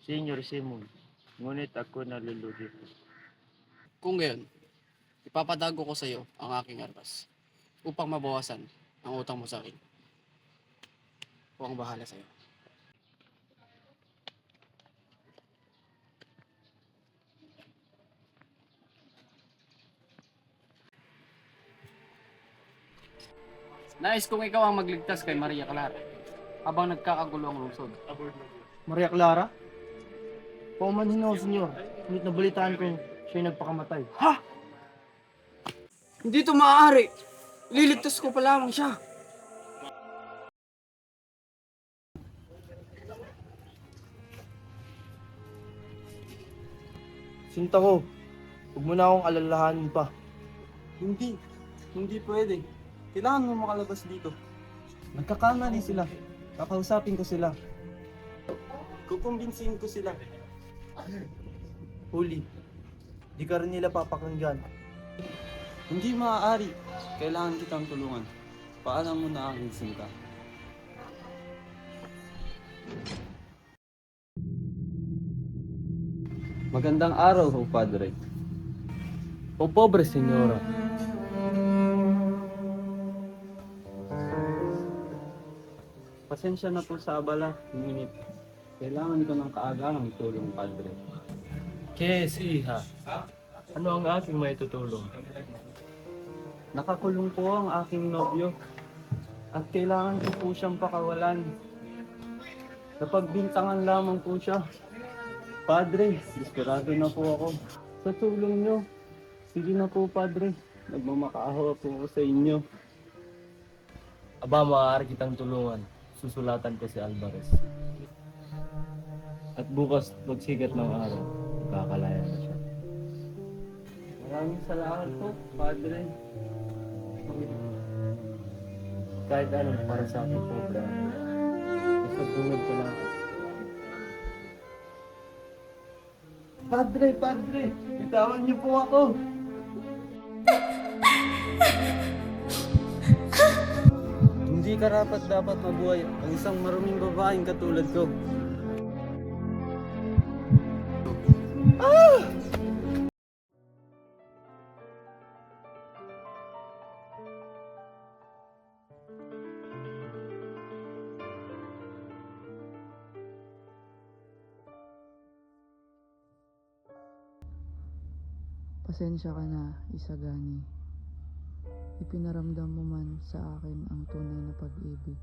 Senior Simon, ngunit ako nalulugi. Kung gayon, ipapadago ko sa iyo ang aking arpas upang mabawasan ang utang mo sa akin. Ako ang bahala sa iyo. Nais kong ikaw ang magligtas kay Maria Clara habang nagkakagulo ang lungsod. Maria Clara? Paumanhin ako, senyor. Ngunit nabalitaan ko siya'y nagpakamatay. Hindi ito maaari. Liligtas ko pa lamang siya. Sinta ko, huwag mo na akong alalahanin pa. Hindi pwede. Kailangan mo makalabas dito. Nagkakamali sila. Kakausapin ko sila. Kukumbinsihin ko sila. Huli, di ka rin nila papakinggan. Hindi maaari. Kailangan kitang tulungan. Paalam mo na aking sinta. Magandang araw ho, Padre. O pobre senyora. Pasensya na po sa abala, ngunit kailangan ko ng kaagalang tulong, Padre. Kes, iha. Ano ang aking may tutulong? Nakakulong po ang aking nobyo at kailangan ko po siyang pakawalan. Napagbintangan lamang po siya. Padre, desperado na po ako. Sa tulong niyo, sige na po, Padre. Nagmamakaawa po ako sa inyo. Aba, maaari kitang tulungan. Susulatan ko si Alvarez. At bukas, pagsikat ng araw, kakalaya na siya. Maraming salamat po, Padre. Kahit anong para sa aking problema, isagungod ko lang. Padre, bitawan niyo po ako. Hindi karapat dapat mabuhay ang isang maruming babaeng katulad ko. Pasensya ka na, Isagani. Ipinaramdam mo man sa akin ang tunay na pag-ibig.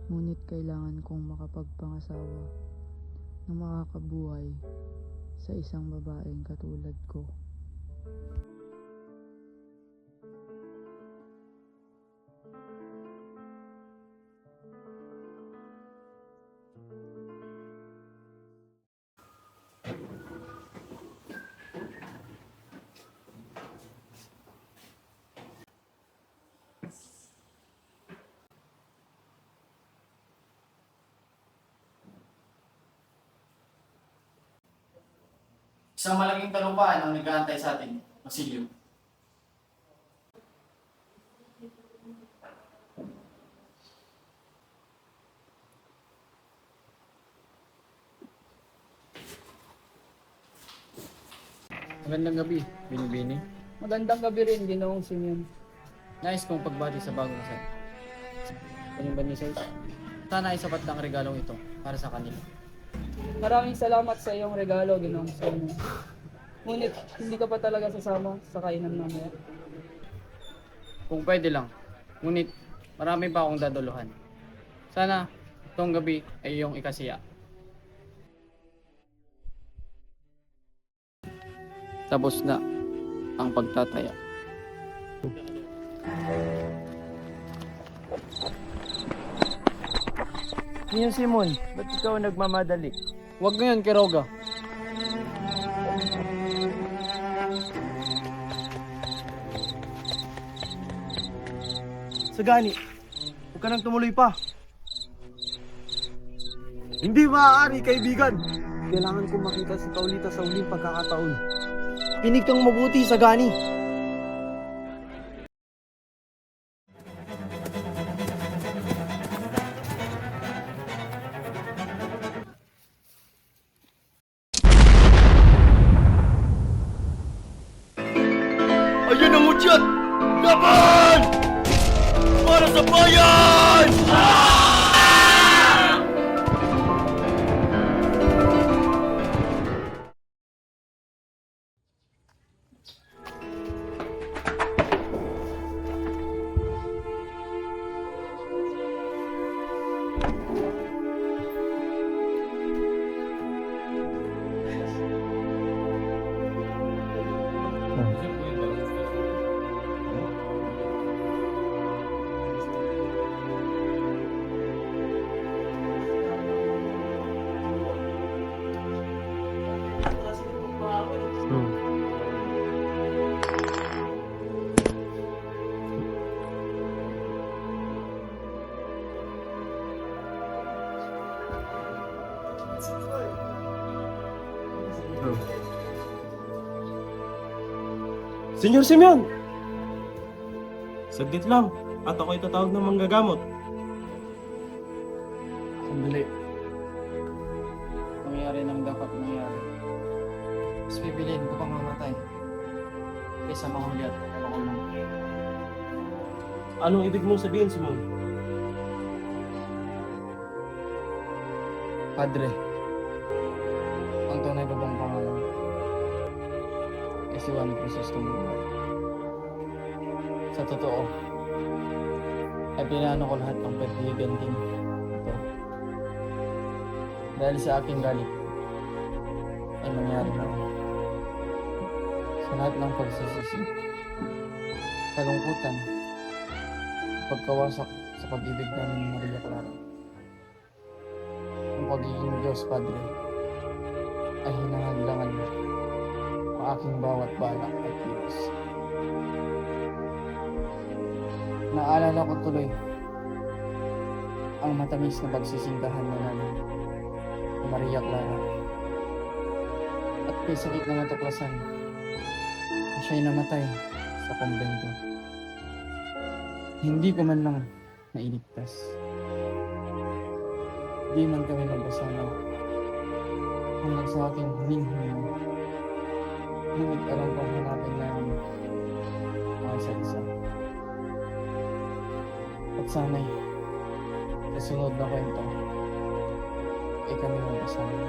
Ngunit kailangan kong makapagpangasawa na makakabuhay sa isang babaeng katulad ko. Isang malaking talupaan ang nag-aantay sa atin, Basilio. Magandang gabi, Binibini. Magandang gabi rin, Ginoong Simeon. Nais kong pagbati sa bagong kasal. Kanyang Banisay. Sana ay sapat ang regalong ito para sa kanila. Maraming salamat sa iyong regalo, Ginoong Simeon. Ngunit hindi ka pa talaga sasama sa kainan mamaya. Kung pwede lang. Ngunit marami pa akong daduluhan. Sana itong gabi ay iyong ikasiya. Tapos na ang pagtataya. Niyo Simon, ba't ikaw nagmamadali? Huwag ngayon, Quiroga. Sagani, huwag ka nang tumuloy pa. Hindi maaari, kaibigan. Kailangan ko makita si Paulita sa huling pagkakataon. Kinig kang mabuti, Sagani. hudyat! Laban! Para sa bayan! Senyor Simeon! Saglit lang, at ako'y tatawag ng manggagamot. Sandali. Mangyari ng dapat mangyari. Mas pipiliin ko pang mamatay kaysa mahuli at makulong. Anong ibig mong sabihin, Simon? Padre, ang tunay ko bang pangalan ay si Juan Crisostemo. Sa totoo, ay pinano ko lahat ng paghihigan din ito. Dahil sa aking galit, ay nangyari na ako. Sa lahat ng pagsisisi, kalungkutan, pagkawasak sa pag-ibig namin ni Maria Clara. Ang pagiging Diyos, Padre, ay hinahadlangan ang aking bawat balak at kilos. Naalala ko tuloy ang matamis na pagsisintahan na namin ni Maria Clara. At kay sakit na natuklasan na siya'y namatay sa kumbento. Hindi ko man lang nailigtas. Di man kami nagkasama hanggang sa aking huling-huling. Ngunit alam kong hanapin namin ang isa't isa. At sana'y sa sunod na kwento ay kami magkasama.